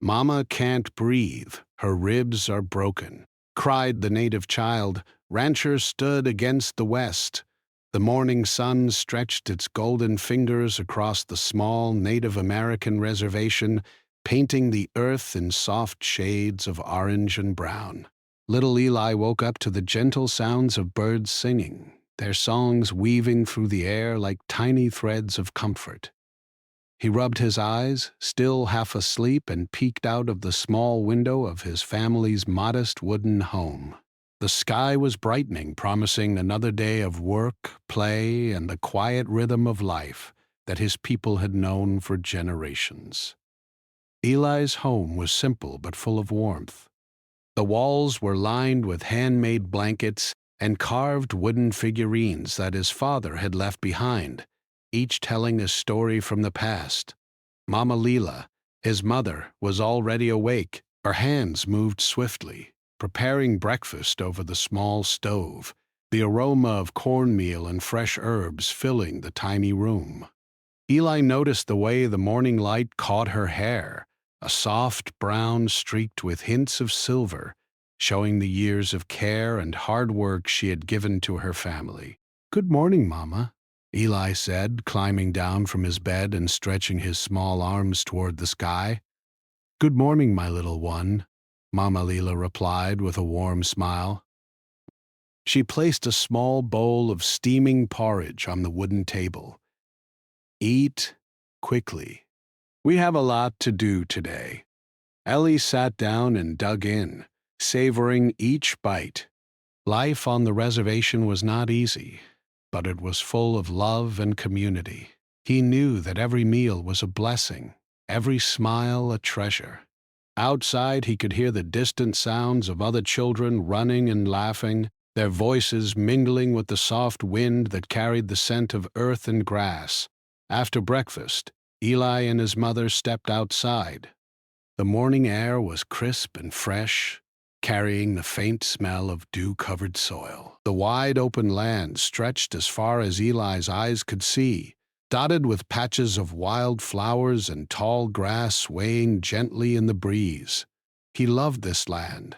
"Mama can't breathe, her ribs are broken," cried the native child. Rancher stood against the west. The morning sun stretched its golden fingers across the small Native American reservation, painting the earth in soft shades of orange and brown. Little Eli woke up to the gentle sounds of birds singing, their songs weaving through the air like tiny threads of comfort. He rubbed his eyes, still half asleep, and peeked out of the small window of his family's modest wooden home. The sky was brightening, promising another day of work, play, and the quiet rhythm of life that his people had known for generations. Eli's home was simple but full of warmth. The walls were lined with handmade blankets and carved wooden figurines that his father had left behind, each telling a story from the past. Mama Lila, his mother, was already awake. Her hands moved swiftly, preparing breakfast over the small stove, the aroma of cornmeal and fresh herbs filling the tiny room. Eli noticed the way the morning light caught her hair, a soft brown streaked with hints of silver, showing the years of care and hard work she had given to her family. "Good morning, Mama," Eli said, climbing down from his bed and stretching his small arms toward the sky. "Good morning, my little one," Mama Lila replied with a warm smile. She placed a small bowl of steaming porridge on the wooden table. "Eat quickly. We have a lot to do today." Ellie sat down and dug in, savoring each bite. Life on the reservation was not easy, but it was full of love and community. He knew that every meal was a blessing, every smile a treasure. Outside, he could hear the distant sounds of other children running and laughing, their voices mingling with the soft wind that carried the scent of earth and grass. After breakfast, Eli and his mother stepped outside. The morning air was crisp and fresh, carrying the faint smell of dew-covered soil. The wide open land stretched as far as Eli's eyes could see, dotted with patches of wild flowers and tall grass swaying gently in the breeze. He loved this land.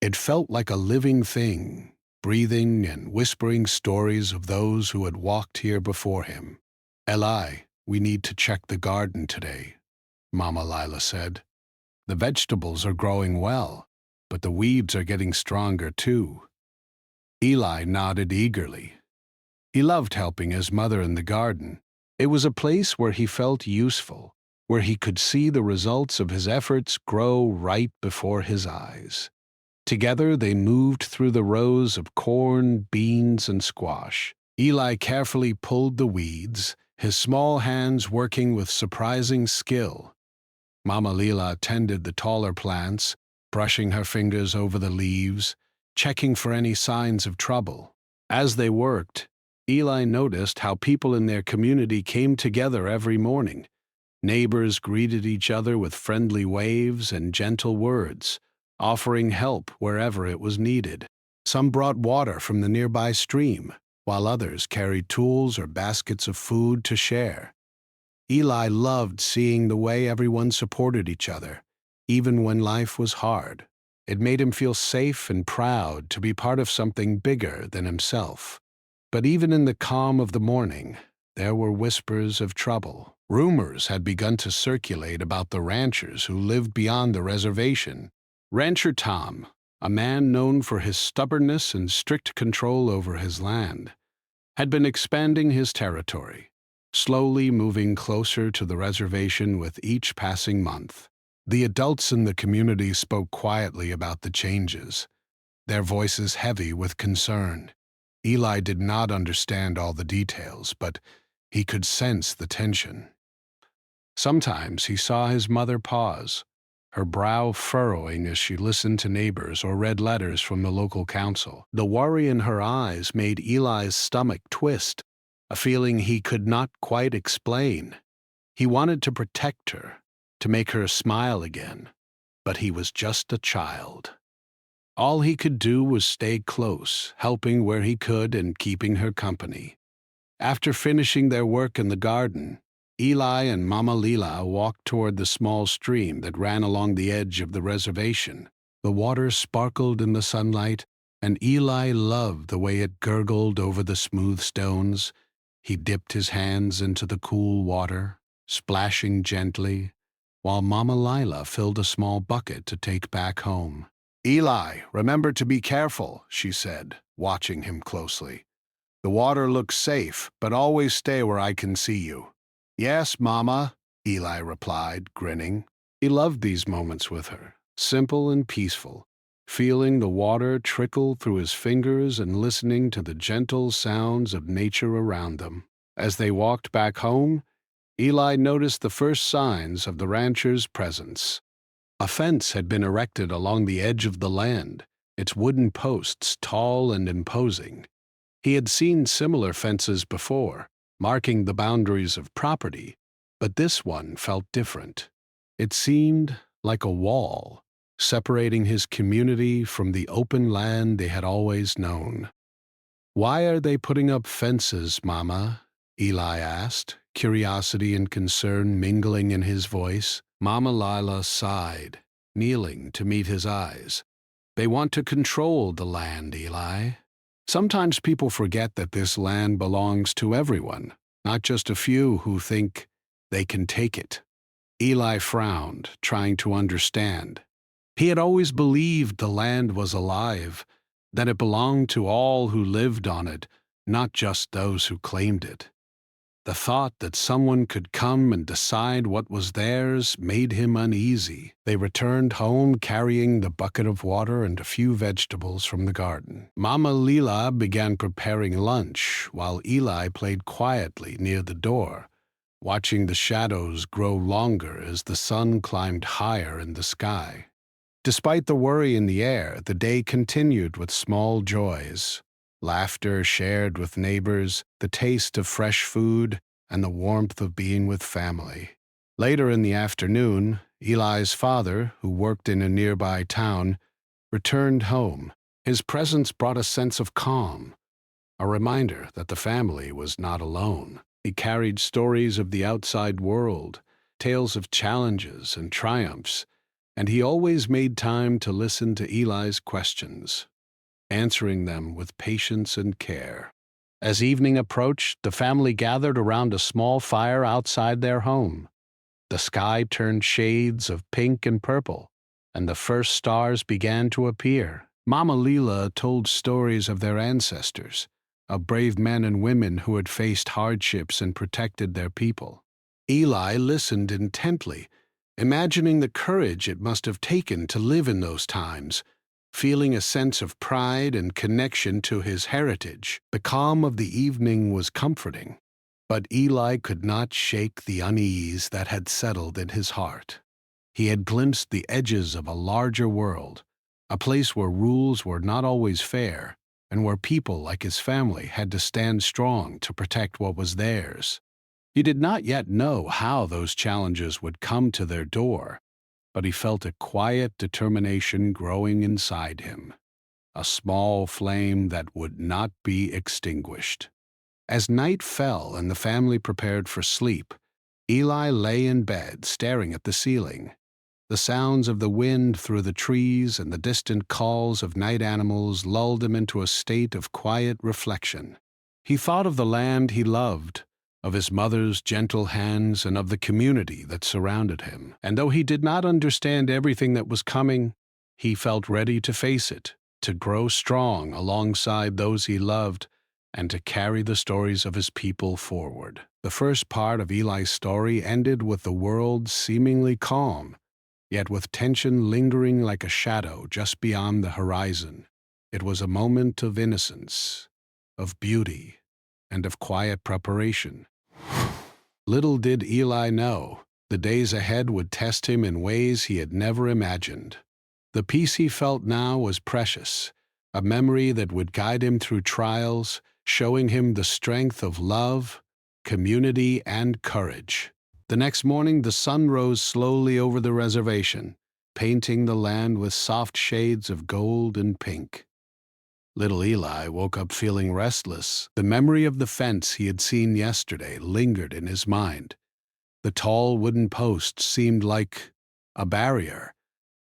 It felt like a living thing, breathing and whispering stories of those who had walked here before him. "Eli, we need to check the garden today," Mama Lila said. "The vegetables are growing well, but the weeds are getting stronger too." Eli nodded eagerly. He loved helping his mother in the garden. It was a place where he felt useful, where he could see the results of his efforts grow right before his eyes. Together they moved through the rows of corn, beans, and squash. Eli carefully pulled the weeds, his small hands working with surprising skill. Mama Lila tended the taller plants, brushing her fingers over the leaves, checking for any signs of trouble. As they worked, Eli noticed how people in their community came together every morning. Neighbors greeted each other with friendly waves and gentle words, offering help wherever it was needed. Some brought water from the nearby stream, while others carried tools or baskets of food to share. Eli loved seeing the way everyone supported each other, even when life was hard. It made him feel safe and proud to be part of something bigger than himself. But even in the calm of the morning, there were whispers of trouble. Rumors had begun to circulate about the ranchers who lived beyond the reservation. Rancher Tom, a man known for his stubbornness and strict control over his land, had been expanding his territory, slowly moving closer to the reservation with each passing month. The adults in the community spoke quietly about the changes, their voices heavy with concern. Eli did not understand all the details, but he could sense the tension. Sometimes he saw his mother pause, her brow furrowing as she listened to neighbors or read letters from the local council. The worry in her eyes made Eli's stomach twist, a feeling he could not quite explain. He wanted to protect her, to make her smile again, but he was just a child. All he could do was stay close, helping where he could and keeping her company. After finishing their work in the garden, Eli and Mama Lila walked toward the small stream that ran along the edge of the reservation. The water sparkled in the sunlight, and Eli loved the way it gurgled over the smooth stones. He dipped his hands into the cool water, splashing gently, while Mama Lila filled a small bucket to take back home. "Eli, remember to be careful," she said, watching him closely. "The water looks safe, but always stay where I can see you." "Yes, Mama," Eli replied, grinning. He loved these moments with her, simple and peaceful, feeling the water trickle through his fingers and listening to the gentle sounds of nature around them. As they walked back home, Eli noticed the first signs of the rancher's presence. A fence had been erected along the edge of the land, its wooden posts tall and imposing. He had seen similar fences before, marking the boundaries of property, but this one felt different. It seemed like a wall, separating his community from the open land they had always known. "Why are they putting up fences, Mama?" Eli asked, curiosity and concern mingling in his voice. Mama Lila sighed, kneeling to meet his eyes. "They want to control the land, Eli. Sometimes people forget that this land belongs to everyone, not just a few who think they can take it." Eli frowned, trying to understand. He had always believed the land was alive, that it belonged to all who lived on it, not just those who claimed it. The thought that someone could come and decide what was theirs made him uneasy. They returned home carrying the bucket of water and a few vegetables from the garden. Mama Lila began preparing lunch, while Eli played quietly near the door, watching the shadows grow longer as the sun climbed higher in the sky. Despite the worry in the air, the day continued with small joys. Laughter shared with neighbors, the taste of fresh food, and the warmth of being with family. Later in the afternoon, Eli's father, who worked in a nearby town, returned home. His presence brought a sense of calm, a reminder that the family was not alone. He carried stories of the outside world, tales of challenges and triumphs, and he always made time to listen to Eli's questions, answering them with patience and care. As evening approached, the family gathered around a small fire outside their home. The sky turned shades of pink and purple, and the first stars began to appear. Mama Lila told stories of their ancestors, of brave men and women who had faced hardships and protected their people. Eli listened intently, imagining the courage it must have taken to live in those times, feeling a sense of pride and connection to his heritage. The calm of the evening was comforting, but Eli could not shake the unease that had settled in his heart. He had glimpsed the edges of a larger world, a place where rules were not always fair, and where people like his family had to stand strong to protect what was theirs. He did not yet know how those challenges would come to their door, but he felt a quiet determination growing inside him, a small flame that would not be extinguished. As night fell and the family prepared for sleep, Eli lay in bed staring at the ceiling. The sounds of the wind through the trees and the distant calls of night animals lulled him into a state of quiet reflection. He thought of the land he loved, of his mother's gentle hands, and of the community that surrounded him. And though he did not understand everything that was coming, he felt ready to face it, to grow strong alongside those he loved, and to carry the stories of his people forward. The first part of Eli's story ended with the world seemingly calm, yet with tension lingering like a shadow just beyond the horizon. It was a moment of innocence, of beauty, and of quiet preparation. Little did Eli know, the days ahead would test him in ways he had never imagined. The peace he felt now was precious, a memory that would guide him through trials, showing him the strength of love, community, and courage. The next morning, the sun rose slowly over the reservation, painting the land with soft shades of gold and pink. Little Eli woke up feeling restless. The memory of the fence he had seen yesterday lingered in his mind, The tall wooden posts seemed like a barrier,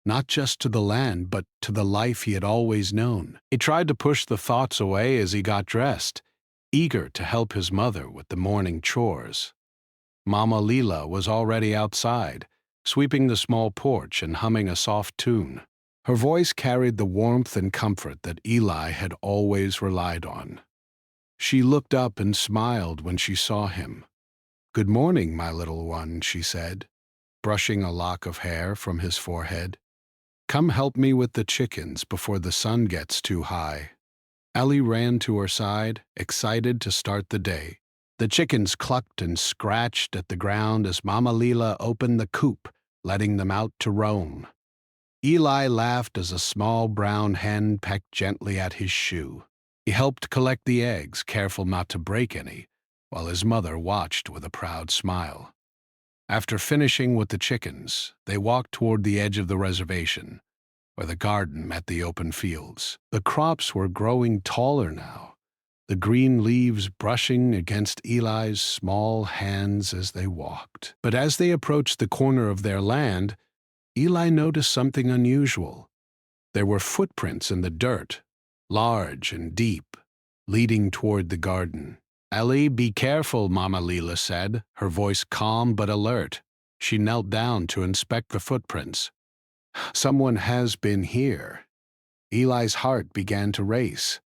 not just to the land, but to the life he had always known. He tried to push the thoughts away as he got dressed, eager to help his mother with the morning chores. Mama Leela was already outside, sweeping the small porch and humming a soft tune. Her voice carried the warmth and comfort that Eli had always relied on. She looked up and smiled when she saw him. "Good morning, my little one," she said, brushing a lock of hair from his forehead. "Come help me with the chickens before the sun gets too high." Ellie ran to her side, excited to start the day. The chickens clucked and scratched at the ground as Mama Leela opened the coop, letting them out to roam. Eli laughed as a small brown hen pecked gently at his shoe. He helped collect the eggs, careful not to break any, while his mother watched with a proud smile. After finishing with the chickens, they walked toward the edge of the reservation, where the garden met the open fields. The crops were growing taller now, the green leaves brushing against Eli's small hands as they walked. But as they approached the corner of their land, Eli noticed something unusual. There were footprints in the dirt, large and deep, leading toward the garden. "Ellie, be careful," Mama Leela said, her voice calm but alert. She knelt down to inspect the footprints. "Someone has been here." Eli's heart began to race.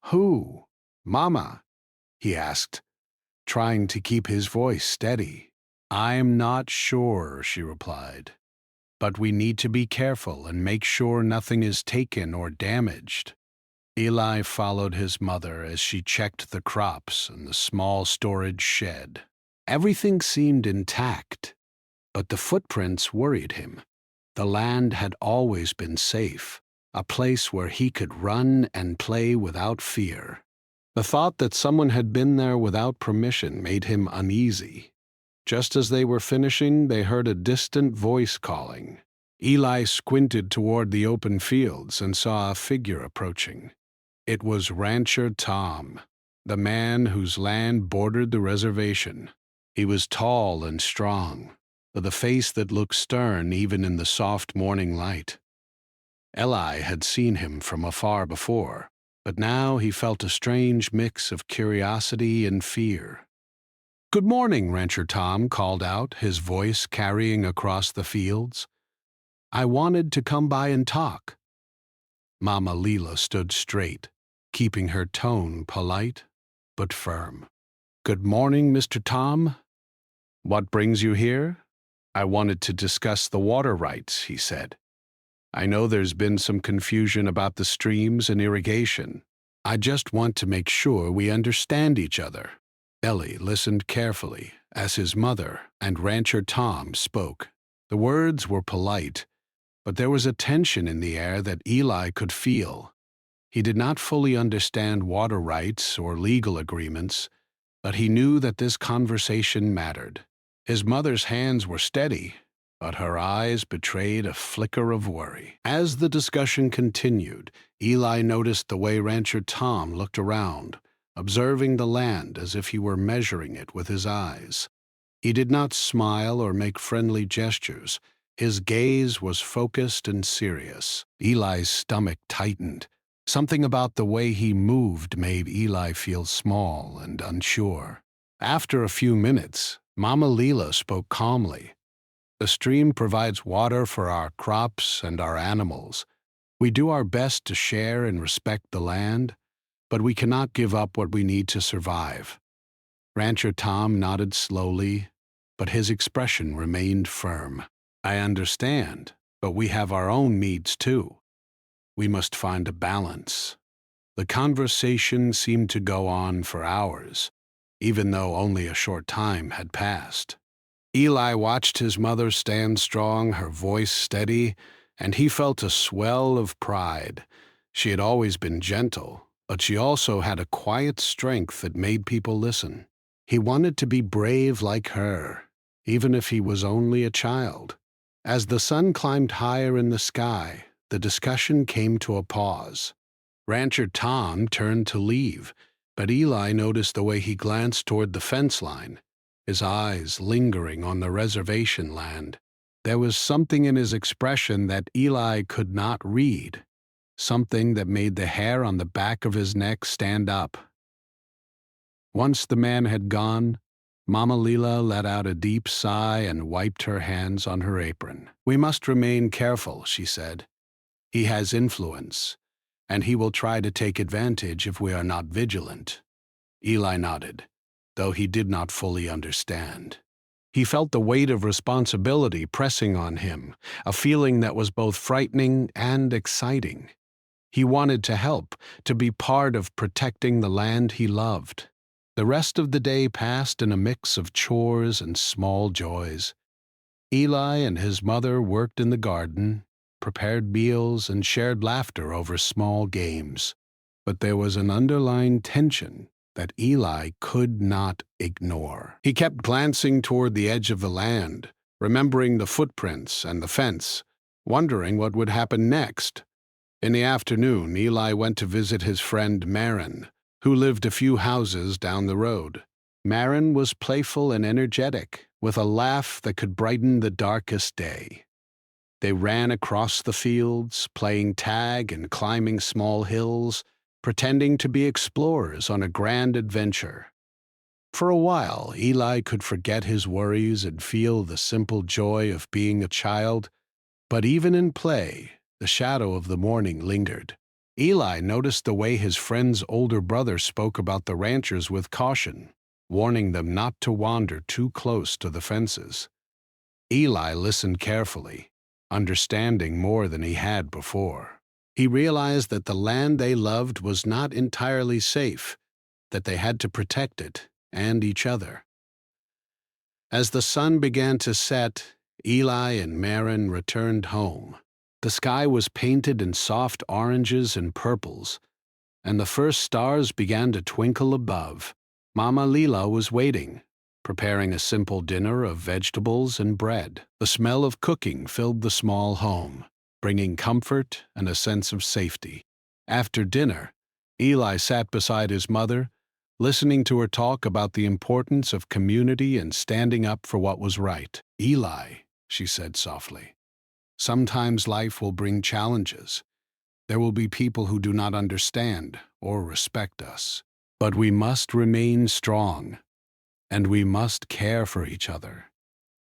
"Who? Mama?" he asked, trying to keep his voice steady. "I'm not sure," she replied. "But we need to be careful and make sure nothing is taken or damaged." Eli followed his mother as she checked the crops and the small storage shed. Everything seemed intact, but the footprints worried him. The land had always been safe, a place where he could run and play without fear. The thought that someone had been there without permission made him uneasy. Just as they were finishing, they heard a distant voice calling. Eli squinted toward the open fields and saw a figure approaching. It was Rancher Tom, the man whose land bordered the reservation. He was tall and strong, with a face that looked stern even in the soft morning light. Eli had seen him from afar before, but now he felt a strange mix of curiosity and fear. "Good morning," Rancher Tom called out, his voice carrying across the fields. "I wanted to come by and talk." Mama Leela stood straight, keeping her tone polite but firm. "Good morning, Mr. Tom. What brings you here?" "I wanted to discuss the water rights," he said. "I know there's been some confusion about the streams and irrigation. I just want to make sure we understand each other." Ellie listened carefully as his mother and Rancher Tom spoke. The words were polite, but there was a tension in the air that Eli could feel. He did not fully understand water rights or legal agreements, but he knew that this conversation mattered. His mother's hands were steady, but her eyes betrayed a flicker of worry. As the discussion continued, Eli noticed the way Rancher Tom looked around, observing the land as if he were measuring it with his eyes. He did not smile or make friendly gestures. His gaze was focused and serious. Eli's stomach tightened. Something about the way he moved made Eli feel small and unsure. After a few minutes, Mama Leela spoke calmly. "The stream provides water for our crops and our animals. We do our best to share and respect the land, but we cannot give up what we need to survive." Rancher Tom nodded slowly, but his expression remained firm. "I understand, but we have our own needs too. We must find a balance." The conversation seemed to go on for hours, even though only a short time had passed. Eli watched his mother stand strong, her voice steady, and he felt a swell of pride. She had always been gentle, but she also had a quiet strength that made people listen. He wanted to be brave like her, even if he was only a child. As the sun climbed higher in the sky, the discussion came to a pause. Rancher Tom turned to leave, but Eli noticed the way he glanced toward the fence line. his eyes lingering on the reservation land. There was something in his expression that Eli could not read, something that made the hair on the back of his neck stand up. Once the man had gone, Mama Lila let out a deep sigh and wiped her hands on her apron. "We must remain careful," she said. "He has influence, and he will try to take advantage if we are not vigilant." Eli nodded, though he did not fully understand. He felt the weight of responsibility pressing on him, a feeling that was both frightening and exciting. He wanted to help, to be part of protecting the land he loved. The rest of the day passed in a mix of chores and small joys. Eli and his mother worked in the garden, prepared meals, and shared laughter over small games. But there was an underlying tension that Eli could not ignore. He kept glancing toward the edge of the land, remembering the footprints and the fence, wondering what would happen next. In the afternoon, Eli went to visit his friend Marin, who lived a few houses down the road. Marin was playful and energetic, with a laugh that could brighten the darkest day. They ran across the fields, playing tag and climbing small hills, pretending to be explorers on a grand adventure. For a while, Eli could forget his worries and feel the simple joy of being a child, but even in play, the shadow of the morning lingered. Eli noticed the way his friend's older brother spoke about the ranchers with caution, warning them not to wander too close to the fences. Eli listened carefully, understanding more than he had before. He realized that the land they loved was not entirely safe, that they had to protect it and each other. As the sun began to set, Eli and Marin returned home. The sky was painted in soft oranges and purples, and the first stars began to twinkle above. Mama Lila was waiting, preparing a simple dinner of vegetables and bread. The smell of cooking filled the small home, bringing comfort and a sense of safety. After dinner, Eli sat beside his mother, listening to her talk about the importance of community and standing up for what was right. "Eli," she said softly, "sometimes life will bring challenges. There will be people who do not understand or respect us. But we must remain strong, and we must care for each other.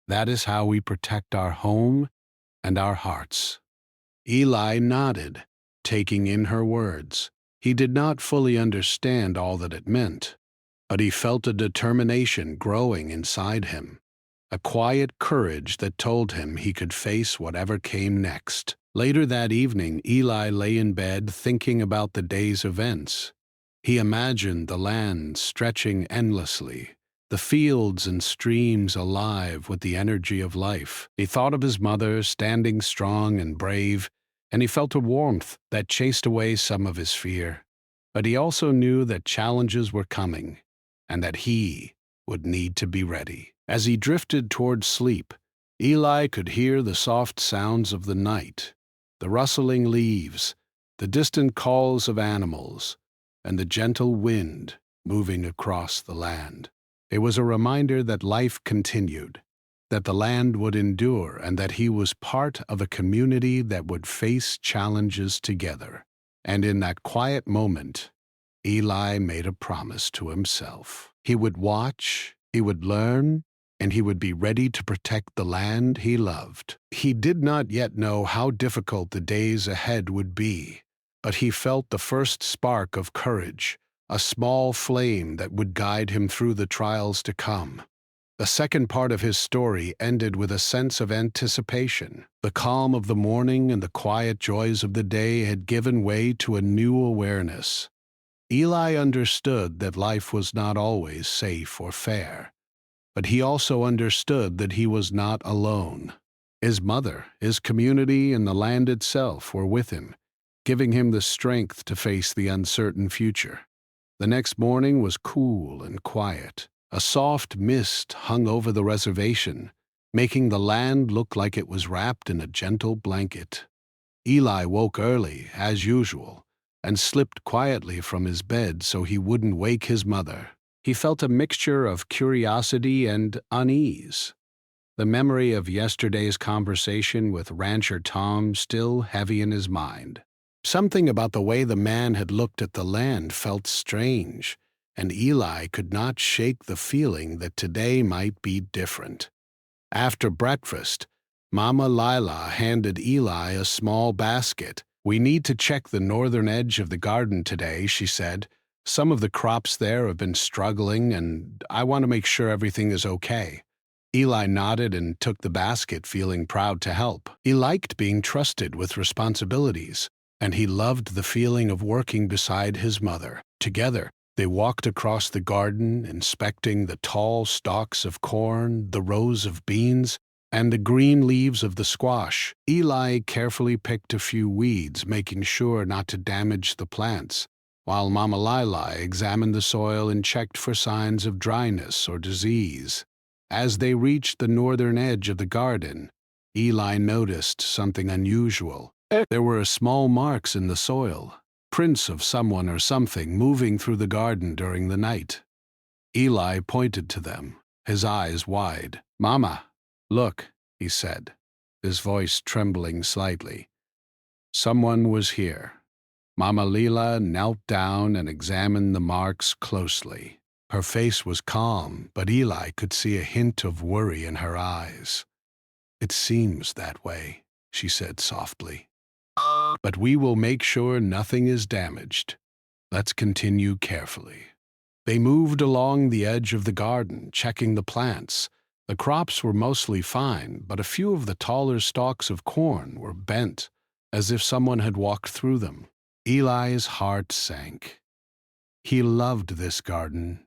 That is how we protect our home and our hearts." Eli nodded, taking in her words. He did not fully understand all that it meant, but he felt a determination growing inside him, a quiet courage that told him he could face whatever came next. Later that evening, Eli lay in bed thinking about the day's events. He imagined the land stretching endlessly, the fields and streams alive with the energy of life. He thought of his mother standing strong and brave, and he felt a warmth that chased away some of his fear. But he also knew that challenges were coming, and that he would need to be ready. As he drifted toward sleep, Eli could hear the soft sounds of the night, the rustling leaves, the distant calls of animals, and the gentle wind moving across the land. It was a reminder that life continued, that the land would endure, and that he was part of a community that would face challenges together. And in that quiet moment, Eli made a promise to himself. He would watch, he would learn, and he would be ready to protect the land he loved. He did not yet know how difficult the days ahead would be, but he felt the first spark of courage, a small flame that would guide him through the trials to come. The second part of his story ended with a sense of anticipation. The calm of the morning and the quiet joys of the day had given way to a new awareness. Eli understood that life was not always safe or fair, but he also understood that he was not alone. His mother, his community, and the land itself were with him, giving him the strength to face the uncertain future. The next morning was cool and quiet. A soft mist hung over the reservation, making the land look like it was wrapped in a gentle blanket. Eli woke early, as usual, and slipped quietly from his bed so he wouldn't wake his mother. He felt a mixture of curiosity and unease. The memory of yesterday's conversation with Rancher Tom still heavy in his mind. Something about the way the man had looked at the land felt strange, and Eli could not shake the feeling that today might be different. After breakfast, Mama Lila handed Eli a small basket. "We need to check the northern edge of the garden today," she said. "Some of the crops there have been struggling, and I want to make sure everything is okay." Eli nodded and took the basket, feeling proud to help. He liked being trusted with responsibilities, and he loved the feeling of working beside his mother. Together, they walked across the garden, inspecting the tall stalks of corn, the rows of beans, and the green leaves of the squash. Eli carefully picked a few weeds, making sure not to damage the plants, while Mama Lila examined the soil and checked for signs of dryness or disease. As they reached the northern edge of the garden, Eli noticed something unusual. There were small marks in the soil, prints of someone or something moving through the garden during the night. Eli pointed to them, his eyes wide. "Mama, look," he said, his voice trembling slightly. Someone was here. Mama Lila knelt down and examined the marks closely. Her face was calm, but Eli could see a hint of worry in her eyes. "It seems that way," she said softly. "But we will make sure nothing is damaged. Let's continue carefully." They moved along the edge of the garden, checking the plants. The crops were mostly fine, but a few of the taller stalks of corn were bent, as if someone had walked through them. Eli's heart sank. He loved this garden.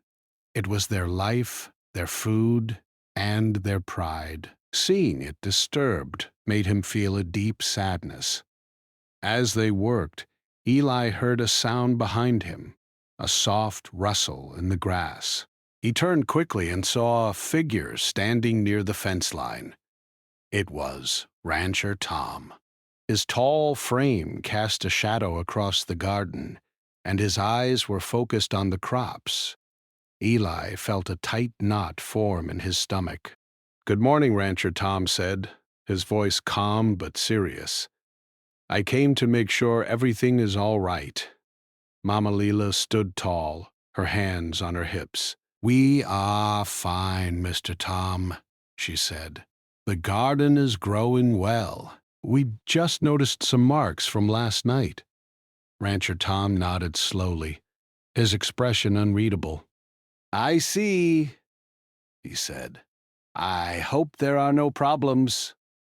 It was their life, their food, and their pride. Seeing it disturbed made him feel a deep sadness. As they worked, Eli heard a sound behind him, a soft rustle in the grass. He turned quickly and saw a figure standing near the fence line. It was Rancher Tom. His tall frame cast a shadow across the garden, and his eyes were focused on the crops. Eli felt a tight knot form in his stomach. "Good morning," Rancher Tom said, his voice calm but serious. "I came to make sure everything is all right." Mama Lila stood tall, her hands on her hips. "We are fine, Mr. Tom," she said. "The garden is growing well. We just noticed some marks from last night." Rancher Tom nodded slowly, his expression unreadable. "I see," he said. "I hope there are no problems."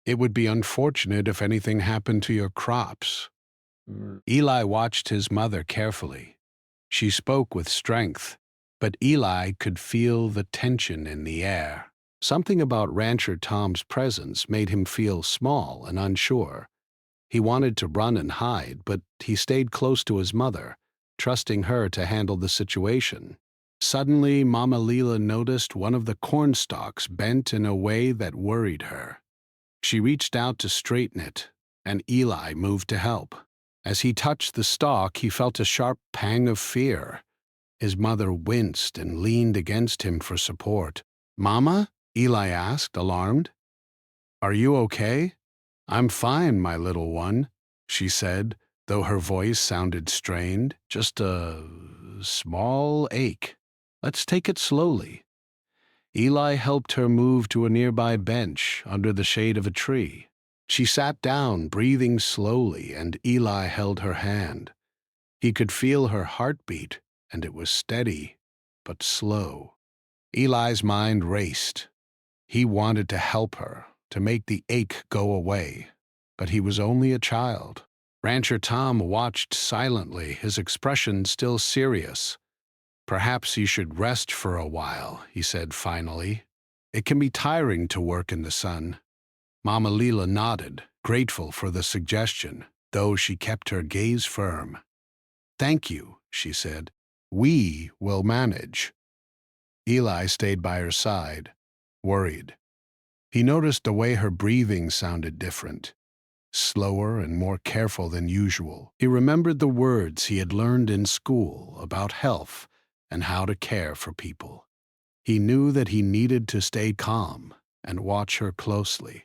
"It would be unfortunate if anything happened to your crops." Eli watched his mother carefully. She spoke with strength, but Eli could feel the tension in the air. Something about Rancher Tom's presence made him feel small and unsure. He wanted to run and hide, but he stayed close to his mother, trusting her to handle the situation. Suddenly, Mama Lila noticed one of the corn stalks bent in a way that worried her. She reached out to straighten it, and Eli moved to help. As he touched the stalk, he felt a sharp pang of fear. His mother winced and leaned against him for support. "Mama?" Eli asked, alarmed. "Are you okay?" "I'm fine, my little one," she said, though her voice sounded strained. "Just a small ache. Let's take it slowly." Eli helped her move to a nearby bench under the shade of a tree. She sat down, breathing slowly, and Eli held her hand. He could feel her heartbeat, and it was steady, but slow. Eli's mind raced. He wanted to help her, to make the ache go away, but he was only a child. Rancher Tom watched silently, his expression still serious. "Perhaps you should rest for a while," he said finally. "It can be tiring to work in the sun." Mama Lila nodded, grateful for the suggestion, though she kept her gaze firm. "Thank you," she said. "We will manage." Eli stayed by her side, worried. He noticed the way her breathing sounded different, slower and more careful than usual. He remembered the words he had learned in school about health and how to care for people. He knew that he needed to stay calm and watch her closely.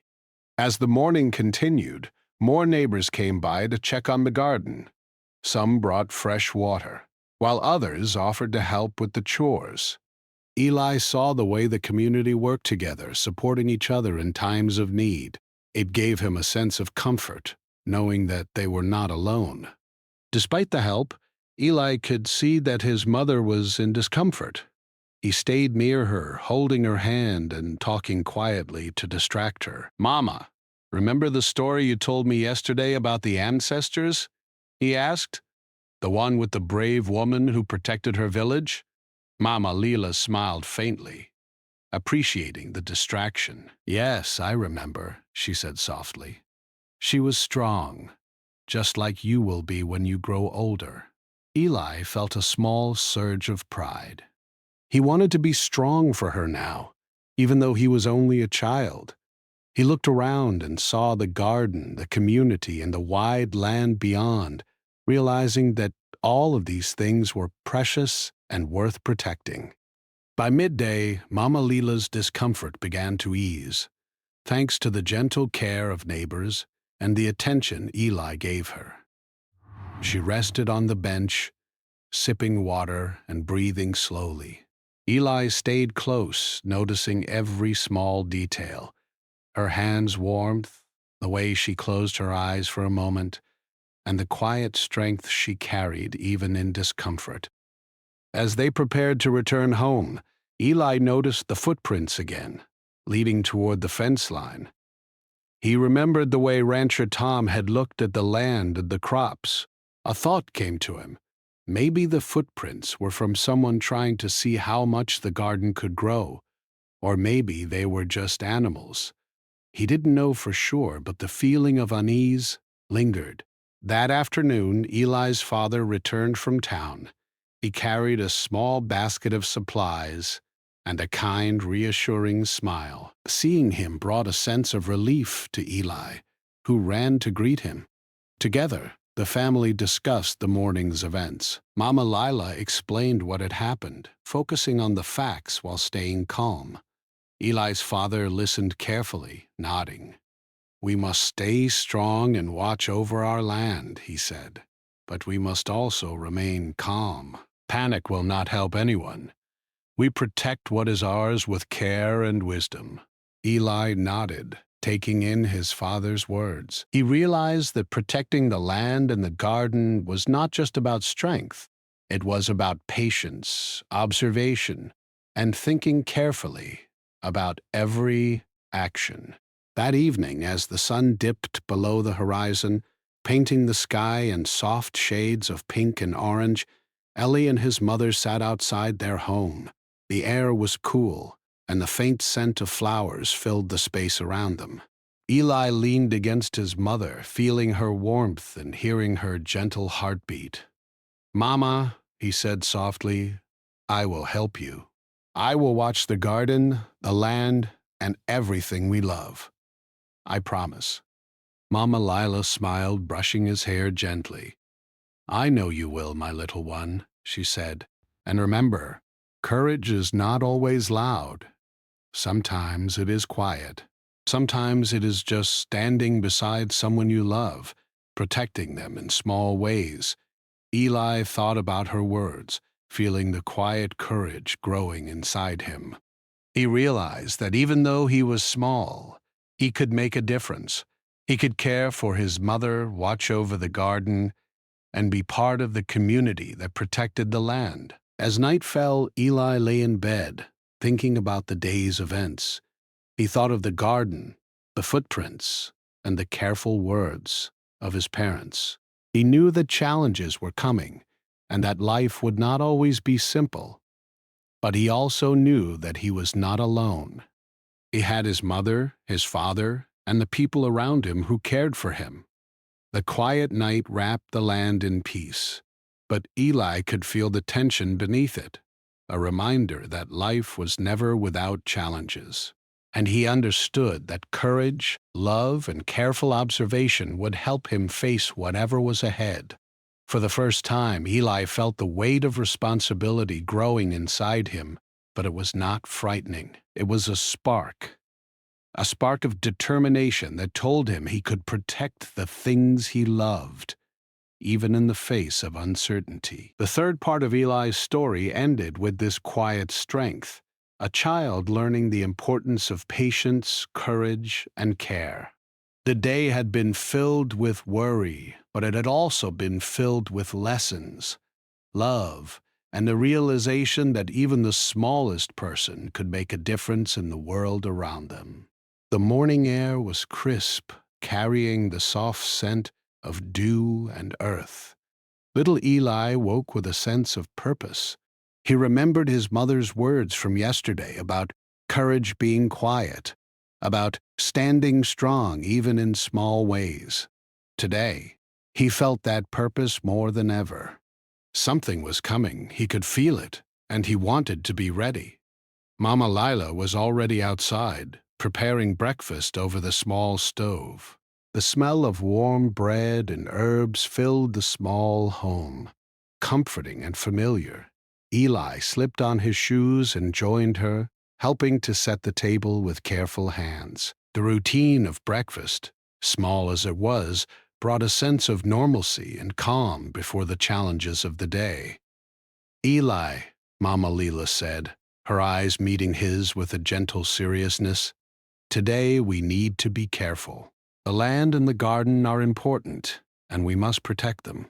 As the morning continued, more neighbors came by to check on the garden. Some brought fresh water, while others offered to help with the chores. Eli saw the way the community worked together, supporting each other in times of need. It gave him a sense of comfort, knowing that they were not alone. Despite the help, Eli could see that his mother was in discomfort. He stayed near her, holding her hand and talking quietly to distract her. "Mama, remember the story you told me yesterday about the ancestors?" he asked. "The one with the brave woman who protected her village?" Mama Leela smiled faintly, appreciating the distraction. "Yes, I remember," she said softly. "She was strong, just like you will be when you grow older." Eli felt a small surge of pride. He wanted to be strong for her now, even though he was only a child. He looked around and saw the garden, the community, and the wide land beyond, realizing that all of these things were precious and worth protecting. By midday, Mama Leela's discomfort began to ease, thanks to the gentle care of neighbors and the attention Eli gave her. She rested on the bench, sipping water and breathing slowly. Eli stayed close, noticing every small detail. Her hand's warmth, the way she closed her eyes for a moment, and the quiet strength she carried even in discomfort. As they prepared to return home, Eli noticed the footprints again, leading toward the fence line. He remembered the way Rancher Tom had looked at the land and the crops. A thought came to him. Maybe the footprints were from someone trying to see how much the garden could grow, or maybe they were just animals. He didn't know for sure, but the feeling of unease lingered. That afternoon, Eli's father returned from town. He carried a small basket of supplies and a kind, reassuring smile. Seeing him brought a sense of relief to Eli, who ran to greet him. Together, the family discussed the morning's events. Mama Lila explained what had happened, focusing on the facts while staying calm. Eli's father listened carefully, nodding. "We must stay strong and watch over our land," he said. "But we must also remain calm. Panic will not help anyone. We protect what is ours with care and wisdom." Eli nodded, taking in his father's words. He realized that protecting the land and the garden was not just about strength. It was about patience, observation, and thinking carefully about every action. That evening, as the sun dipped below the horizon, painting the sky in soft shades of pink and orange, Ellie and his mother sat outside their home. The air was cool, and the faint scent of flowers filled the space around them. Eli leaned against his mother, feeling her warmth and hearing her gentle heartbeat. "Mama," he said softly, "I will help you. I will watch the garden, the land, and everything we love. I promise." Mama Lila smiled, brushing his hair gently. "I know you will, my little one," she said. "And remember, courage is not always loud. Sometimes it is quiet. Sometimes it is just standing beside someone you love, protecting them in small ways." Eli thought about her words, feeling the quiet courage growing inside him. He realized that even though he was small, he could make a difference. He could care for his mother, watch over the garden, and be part of the community that protected the land. As night fell, Eli lay in bed, thinking about the day's events. He thought of the garden, the footprints, and the careful words of his parents. He knew that challenges were coming, and that life would not always be simple. But he also knew that he was not alone. He had his mother, his father, and the people around him who cared for him. The quiet night wrapped the land in peace, but Eli could feel the tension beneath it, a reminder that life was never without challenges. And he understood that courage, love, and careful observation would help him face whatever was ahead. For the first time, Eli felt the weight of responsibility growing inside him, but it was not frightening. It was a spark of determination that told him he could protect the things he loved, even in the face of uncertainty. The third part of Eli's story ended with this quiet strength, a child learning the importance of patience, courage, and care. The day had been filled with worry, but it had also been filled with lessons, love, and the realization that even the smallest person could make a difference in the world around them. The morning air was crisp, carrying the soft scent of dew and earth. Little Eli woke with a sense of purpose. He remembered his mother's words from yesterday about courage being quiet, about standing strong even in small ways. Today, he felt that purpose more than ever. Something was coming, he could feel it, and he wanted to be ready. Mama Lila was already outside, preparing breakfast over the small stove. The smell of warm bread and herbs filled the small home, comforting and familiar. Eli slipped on his shoes and joined her, helping to set the table with careful hands. The routine of breakfast, small as it was, brought a sense of normalcy and calm before the challenges of the day. "Eli," Mama Lila said, her eyes meeting his with a gentle seriousness, "today we need to be careful. The land and the garden are important, and we must protect them.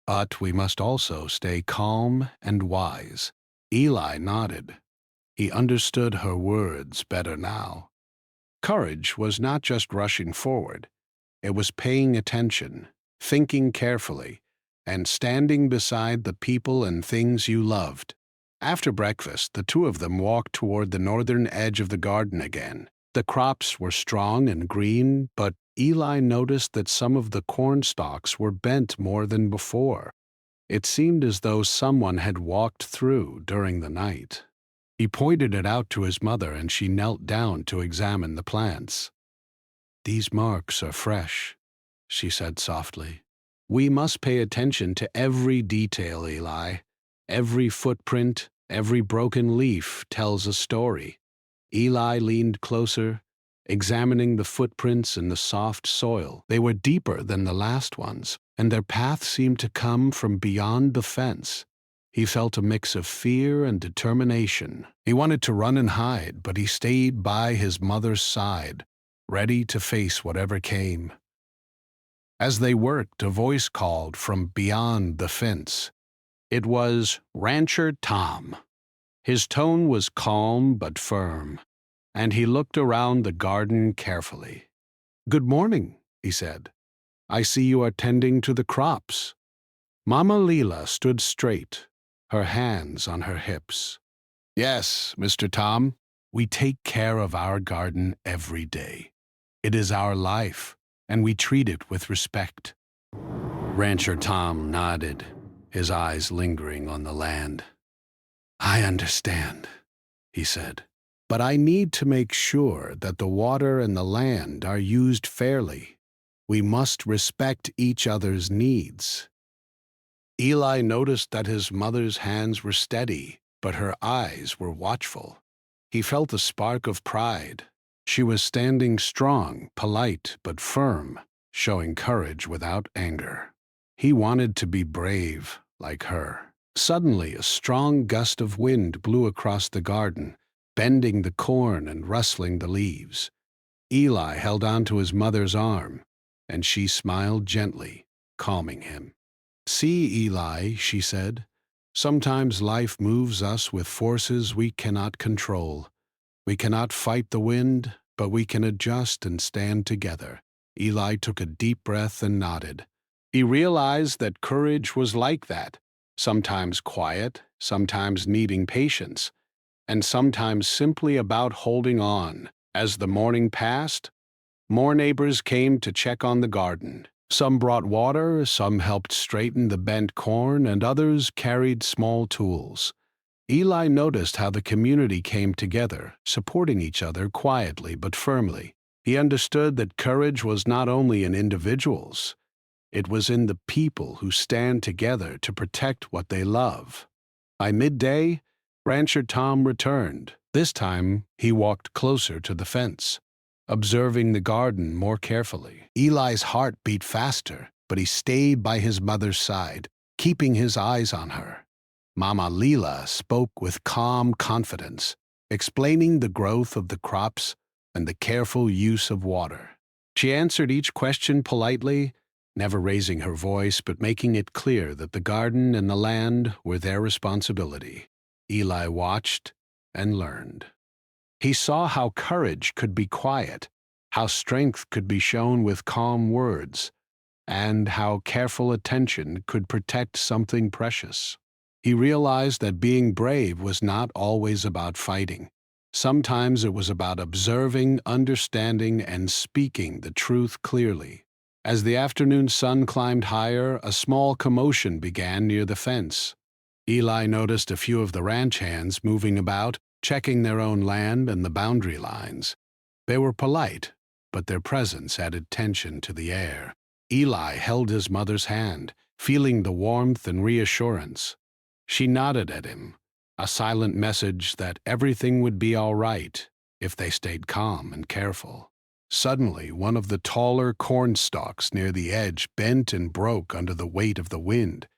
But we must also stay calm and wise." Eli nodded. He understood her words better now. Courage was not just rushing forward. It was paying attention, thinking carefully, and standing beside the people and things you loved. After breakfast, the two of them walked toward the northern edge of the garden again. The crops were strong and green, but Eli noticed that some of the corn stalks were bent more than before. It seemed as though someone had walked through during the night. He pointed it out to his mother, and she knelt down to examine the plants. "These marks are fresh," she said softly. "We must pay attention to every detail, Eli. Every footprint, every broken leaf tells a story." Eli leaned closer, examining the footprints in the soft soil. They were deeper than the last ones, and their path seemed to come from beyond the fence. He felt a mix of fear and determination. He wanted to run and hide, but he stayed by his mother's side, ready to face whatever came. As they worked, a voice called from beyond the fence. It was Rancher Tom. His tone was calm but firm, and he looked around the garden carefully. "Good morning," he said. "I see you are tending to the crops." Mama Lila stood straight, her hands on her hips. "Yes, Mr. Tom, we take care of our garden every day. It is our life, and we treat it with respect." Rancher Tom nodded, his eyes lingering on the land. "I understand," he said. "But I need to make sure that the water and the land are used fairly. We must respect each other's needs." Eli noticed that his mother's hands were steady, but her eyes were watchful. He felt a spark of pride. She was standing strong, polite, but firm, showing courage without anger. He wanted to be brave, like her. Suddenly, a strong gust of wind blew across the garden, bending the corn and rustling the leaves. Eli held on to his mother's arm, and she smiled gently, calming him. "See, Eli," she said, "sometimes life moves us with forces we cannot control. We cannot fight the wind, but we can adjust and stand together." Eli took a deep breath and nodded. He realized that courage was like that, sometimes quiet, sometimes needing patience, and sometimes simply about holding on. As the morning passed, more neighbors came to check on the garden. Some brought water, some helped straighten the bent corn, and others carried small tools. Eli noticed how the community came together, supporting each other quietly but firmly. He understood that courage was not only in individuals, It was in the people who stand together to protect what they love. By midday, Rancher Tom returned. This time, he walked closer to the fence, observing the garden more carefully. Eli's heart beat faster, but he stayed by his mother's side, keeping his eyes on her. Mama Leela spoke with calm confidence, explaining the growth of the crops and the careful use of water. She answered each question politely, never raising her voice but making it clear that the garden and the land were their responsibility. Eli watched and learned. He saw how courage could be quiet, how strength could be shown with calm words, and how careful attention could protect something precious. He realized that being brave was not always about fighting. Sometimes it was about observing, understanding, and speaking the truth clearly. As the afternoon sun climbed higher, a small commotion began near the fence. Eli noticed a few of the ranch hands moving about, checking their own land and the boundary lines. They were polite, but their presence added tension to the air. Eli held his mother's hand, feeling the warmth and reassurance. She nodded at him, a silent message that everything would be all right if they stayed calm and careful. Suddenly, one of the taller corn stalks near the edge bent and broke under the weight of the wind.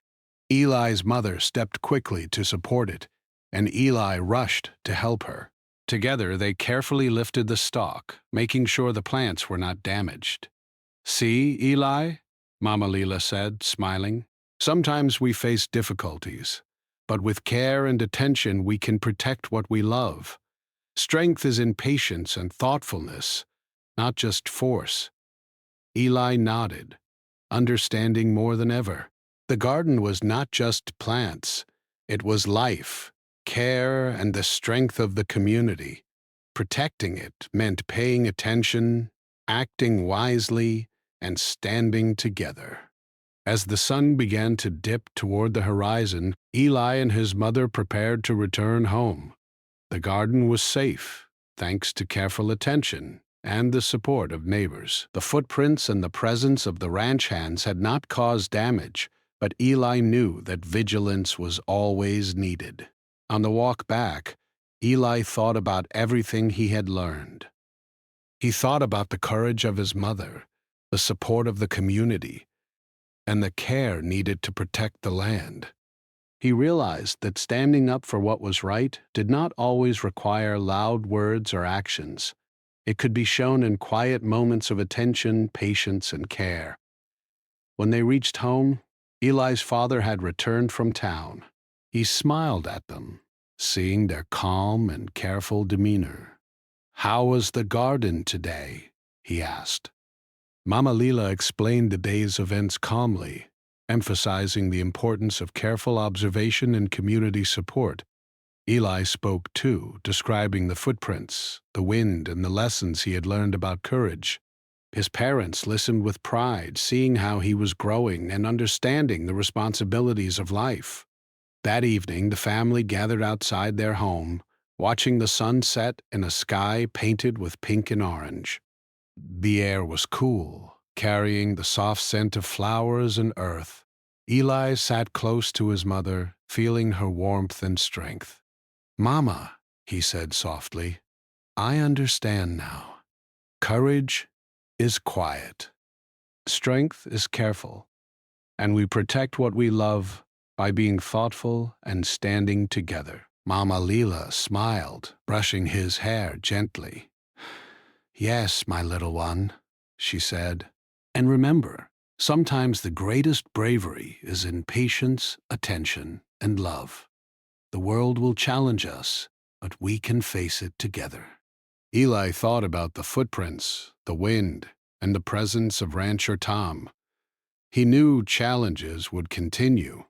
Eli's mother stepped quickly to support it, and Eli rushed to help her. Together, they carefully lifted the stalk, making sure the plants were not damaged. "See, Eli?" Mama Leela said, smiling. "Sometimes we face difficulties, but with care and attention we can protect what we love. Strength is in patience and thoughtfulness, not just force." Eli nodded, understanding more than ever. The garden was not just plants, it was life, care, and the strength of the community. Protecting it meant paying attention, acting wisely, and standing together. As the sun began to dip toward the horizon, Eli and his mother prepared to return home. The garden was safe, thanks to careful attention and the support of neighbors. The footprints and the presence of the ranch hands had not caused damage, but Eli knew that vigilance was always needed. On the walk back, Eli thought about everything he had learned. He thought about the courage of his mother, the support of the community, and the care needed to protect the land. He realized that standing up for what was right did not always require loud words or actions. It could be shown in quiet moments of attention, patience, and care. When they reached home, Eli's father had returned from town. He smiled at them, seeing their calm and careful demeanor. "How was the garden today?" he asked. Mama Leela explained the day's events calmly, emphasizing the importance of careful observation and community support. Eli spoke too, describing the footprints, the wind, and the lessons he had learned about courage. His parents listened with pride, seeing how he was growing and understanding the responsibilities of life. That evening, the family gathered outside their home, watching the sun set in a sky painted with pink and orange. The air was cool, carrying the soft scent of flowers and earth. Eli sat close to his mother, feeling her warmth and strength. "Mama," he said softly, "I understand now. Courage is quiet. Strength is careful. And we protect what we love by being thoughtful and standing together." Mama Leela smiled, brushing his hair gently. "Yes, my little one," she said. "And remember, sometimes the greatest bravery is in patience, attention, and love. The world will challenge us, but we can face it together." Eli thought about the footprints, the wind, and the presence of Rancher Tom. He knew challenges would continue,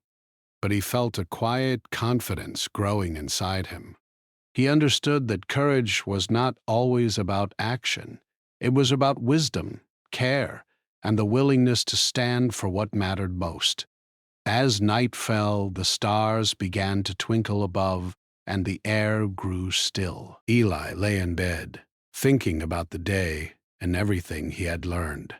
but he felt a quiet confidence growing inside him. He understood that courage was not always about action. It was about wisdom, care, and the willingness to stand for what mattered most. As night fell, the stars began to twinkle above, and the air grew still. Eli lay in bed, thinking about the day and everything he had learned.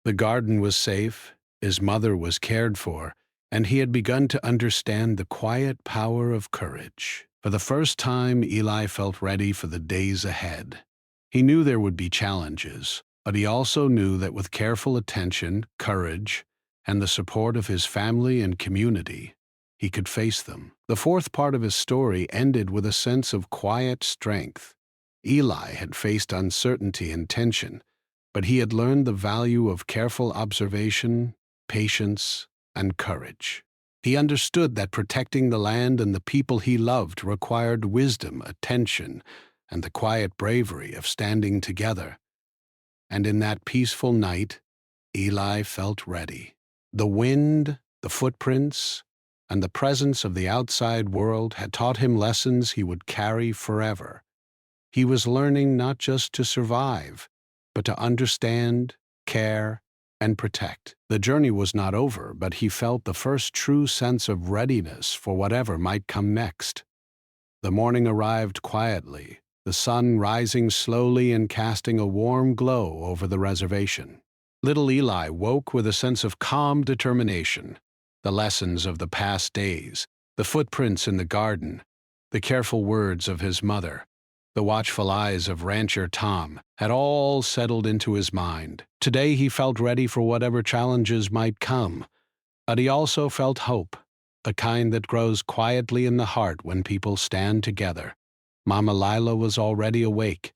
The garden was safe, His mother was cared for, and he had begun to understand the quiet power of courage. For the first time, Eli felt ready for the days ahead. He knew there would be challenges, but he also knew that with careful attention, courage, and the support of his family and community, he could face them. The fourth part of his story ended with a sense of quiet strength. Eli had faced uncertainty and tension, but he had learned the value of careful observation, patience, and courage. He understood that protecting the land and the people he loved required wisdom, attention, and the quiet bravery of standing together. And in that peaceful night, Eli felt ready. The wind, the footprints, and the presence of the outside world had taught him lessons he would carry forever. He was learning not just to survive, but to understand, care, and protect. The journey was not over, but he felt the first true sense of readiness for whatever might come next. The morning arrived quietly, the sun rising slowly and casting a warm glow over the reservation. Little Eli woke with a sense of calm determination. The lessons of the past days, the footprints in the garden, the careful words of his mother, the watchful eyes of Rancher Tom had all settled into his mind. Today he felt ready for whatever challenges might come, but he also felt hope, the kind that grows quietly in the heart when people stand together. Mama Lila was already awake,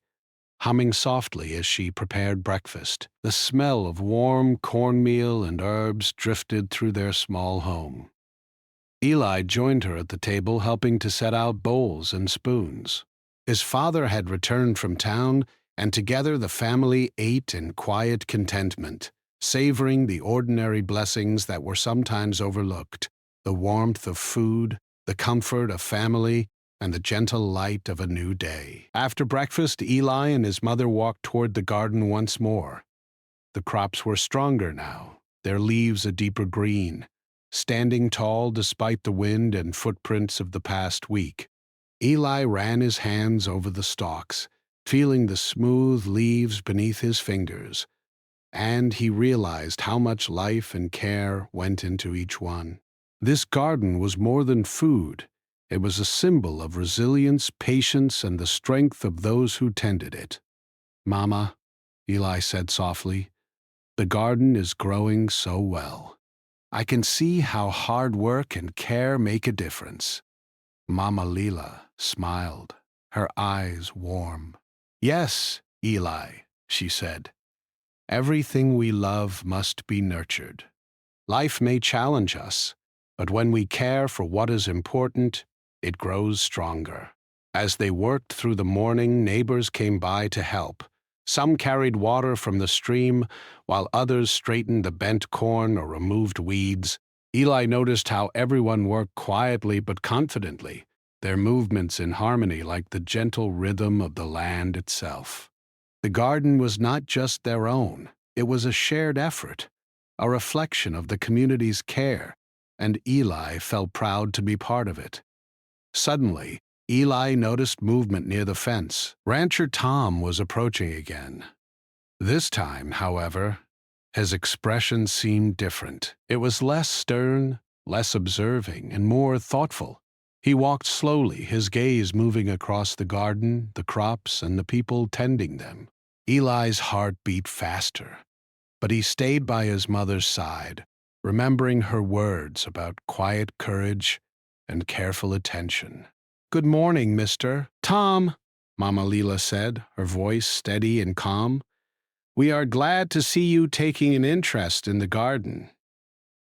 humming softly as she prepared breakfast. The smell of warm cornmeal and herbs drifted through their small home. Eli joined her at the table, helping to set out bowls and spoons. His father had returned from town, and together the family ate in quiet contentment, savoring the ordinary blessings that were sometimes overlooked, the warmth of food, the comfort of family, and the gentle light of a new day. After breakfast, Eli and his mother walked toward the garden once more. The crops were stronger now, their leaves a deeper green, standing tall despite the wind and footprints of the past week. Eli ran his hands over the stalks, feeling the smooth leaves beneath his fingers, and he realized how much life and care went into each one. This garden was more than food. It was a symbol of resilience, patience, and the strength of those who tended it. "Mama," Eli said softly, "the garden is growing so well. I can see how hard work and care make a difference." Mama Lila smiled, her eyes warm. "Yes, Eli," she said. "Everything we love must be nurtured. Life may challenge us, but when we care for what is important, it grows stronger." As they worked through the morning, neighbors came by to help. Some carried water from the stream, while others straightened the bent corn or removed weeds. Eli noticed how everyone worked quietly but confidently, their movements in harmony like the gentle rhythm of the land itself. The garden was not just their own, it was a shared effort, a reflection of the community's care, and Eli felt proud to be part of it. Suddenly, Eli noticed movement near the fence. Rancher Tom was approaching again. This time, however, his expression seemed different. It was less stern, less observing, and more thoughtful. He walked slowly, his gaze moving across the garden, the crops, and the people tending them. Eli's heart beat faster, but he stayed by his mother's side, remembering her words about quiet courage and careful attention. "Good morning, Mr. Tom," Mama Lila said, her voice steady and calm. "We are glad to see you taking an interest in the garden."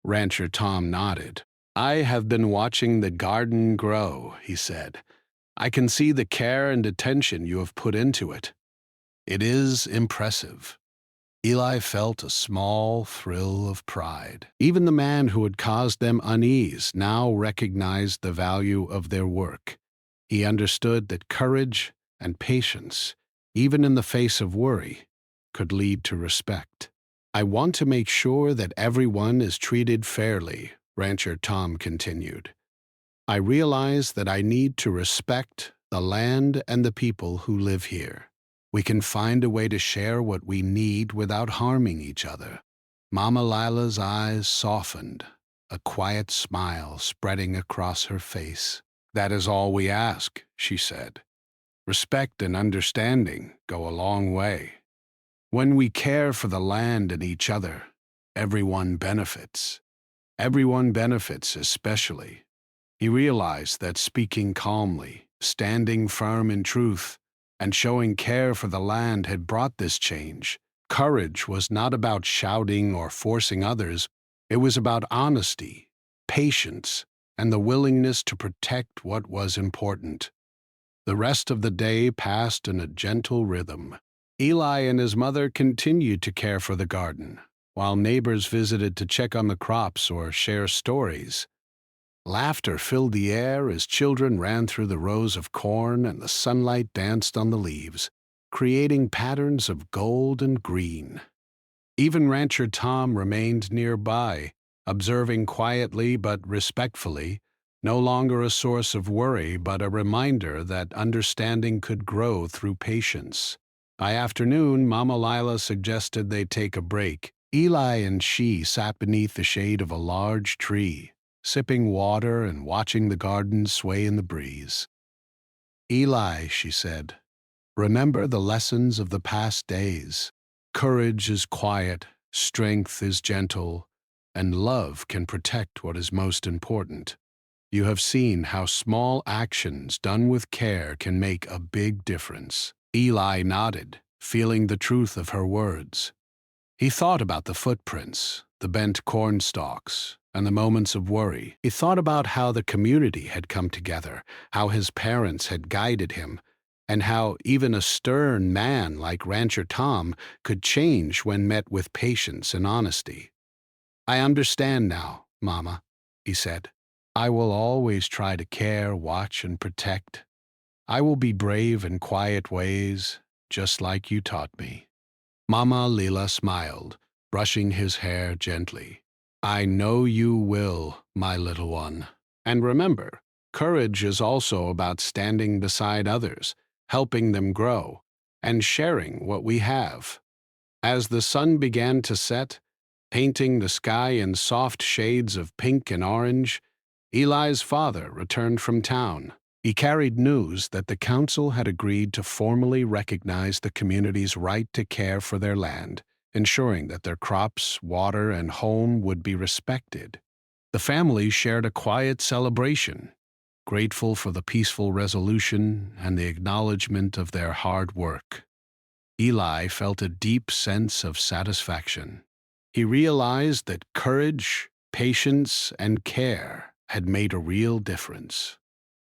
Rancher Tom nodded. "I have been watching the garden grow," he said. "I can see the care and attention you have put into it. It is impressive." Eli felt a small thrill of pride. Even the man who had caused them unease now recognized the value of their work. He understood that courage and patience, even in the face of worry, could lead to respect. "I want to make sure that everyone is treated fairly," Rancher Tom continued. "I realize that I need to respect the land and the people who live here. We can find a way to share what we need without harming each other." Mama Lila's eyes softened, a quiet smile spreading across her face. "That is all we ask," she said. "Respect and understanding go a long way. When we care for the land and each other, everyone benefits. Everyone benefits especially." He realized that speaking calmly, standing firm in truth, and showing care for the land had brought this change. Courage was not about shouting or forcing others. It was about honesty, patience, and the willingness to protect what was important. The rest of the day passed in a gentle rhythm. Eli and his mother continued to care for the garden, while neighbors visited to check on the crops or share stories. Laughter filled the air as children ran through the rows of corn and the sunlight danced on the leaves, creating patterns of gold and green. Even Rancher Tom remained nearby, observing quietly but respectfully, no longer a source of worry but a reminder that understanding could grow through patience. By afternoon, Mama Lila suggested they take a break. Eli and she sat beneath the shade of a large tree, sipping water and watching the garden sway in the breeze. "Eli," she said, "remember the lessons of the past days. Courage is quiet, strength is gentle, and love can protect what is most important. You have seen how small actions done with care can make a big difference." Eli nodded, feeling the truth of her words. He thought about the footprints, the bent corn stalks, and the moments of worry. He thought about how the community had come together, how his parents had guided him, and how even a stern man like Rancher Tom could change when met with patience and honesty. "I understand now, Mama," he said. "I will always try to care, watch, and protect. I will be brave in quiet ways, just like you taught me." Mama Lila smiled, brushing his hair gently. "I know you will, my little one. And remember, courage is also about standing beside others, helping them grow, and sharing what we have." As the sun began to set, painting the sky in soft shades of pink and orange, Eli's father returned from town. He carried news that the council had agreed to formally recognize the community's right to care for their land, ensuring that their crops, water, and home would be respected. The family shared a quiet celebration, grateful for the peaceful resolution and the acknowledgement of their hard work. Eli felt a deep sense of satisfaction. He realized that courage, patience, and care had made a real difference.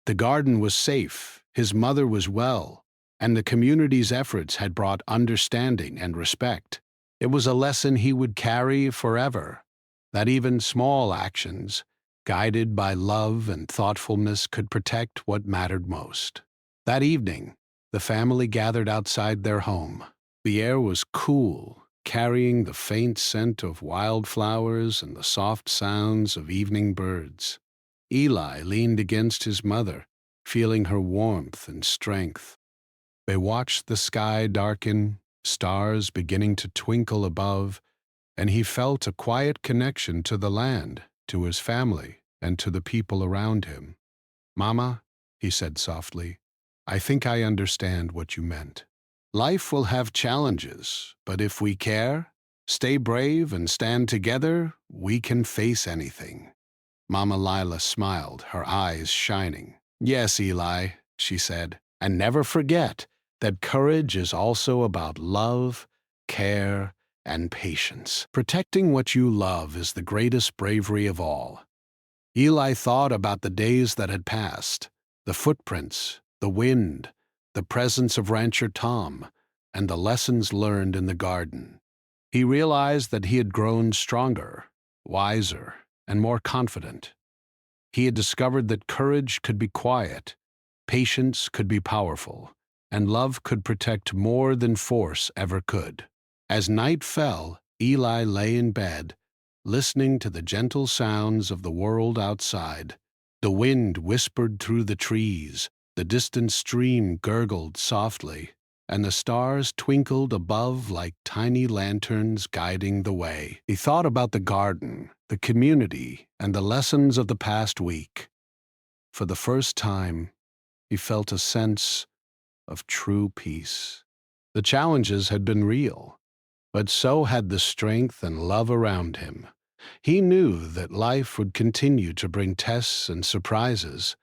The garden was safe, his mother was well, and the community's efforts had brought understanding and respect. It was a lesson he would carry forever, that even small actions, guided by love and thoughtfulness, could protect what mattered most. That evening, the family gathered outside their home. The air was cool, carrying the faint scent of wildflowers and the soft sounds of evening birds. Eli leaned against his mother, feeling her warmth and strength. They watched the sky darken, stars beginning to twinkle above, and he felt a quiet connection to the land, to his family, and to the people around him. "Mama," he said softly, "I think I understand what you meant. Life will have challenges, but if we care, stay brave, and stand together, we can face anything." Mama Lila smiled, her eyes shining. "Yes, Eli," she said, "and never forget that courage is also about love, care, and patience. Protecting what you love is the greatest bravery of all." Eli thought about the days that had passed, the footprints, the wind, the presence of Rancher Tom, and the lessons learned in the garden. He realized that he had grown stronger, wiser, and more confident. He had discovered that courage could be quiet, patience could be powerful, and love could protect more than force ever could. As night fell, Eli lay in bed, listening to the gentle sounds of the world outside. The wind whispered through the trees, the distant stream gurgled softly, and the stars twinkled above like tiny lanterns guiding the way. He thought about the garden, the community, and the lessons of the past week. For the first time, he felt a sense of true peace. The challenges had been real, but so had the strength and love around him. He knew that life would continue to bring tests and surprises,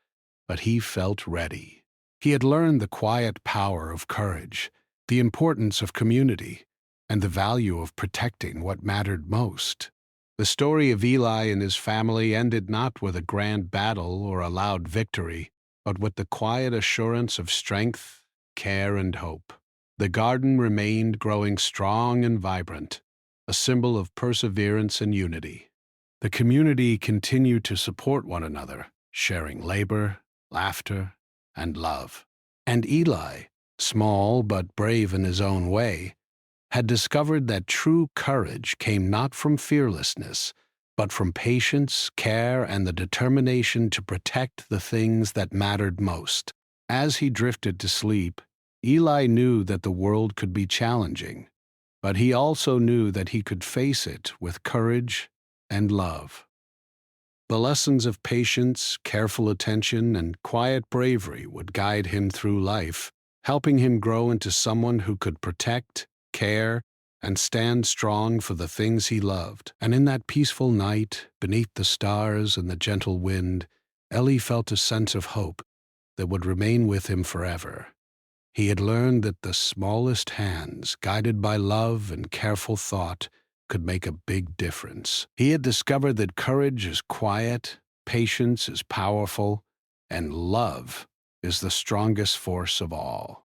but he felt ready. He had learned the quiet power of courage, the importance of community, and the value of protecting what mattered most. The story of Eli and his family ended not with a grand battle or a loud victory, but with the quiet assurance of strength, care, and hope. The garden remained growing strong and vibrant, a symbol of perseverance and unity. The community continued to support one another, sharing labor, laughter, and love. And Eli, small but brave in his own way, had discovered that true courage came not from fearlessness, but from patience, care, and the determination to protect the things that mattered most. As he drifted to sleep, Eli knew that the world could be challenging, but he also knew that he could face it with courage and love. The lessons of patience, careful attention, and quiet bravery would guide him through life, helping him grow into someone who could protect, care, and stand strong for the things he loved. And in that peaceful night, beneath the stars and the gentle wind, Eli felt a sense of hope that would remain with him forever. He had learned that the smallest hands, guided by love and careful thought, could make a big difference. He had discovered that courage is quiet, patience is powerful, and love is the strongest force of all.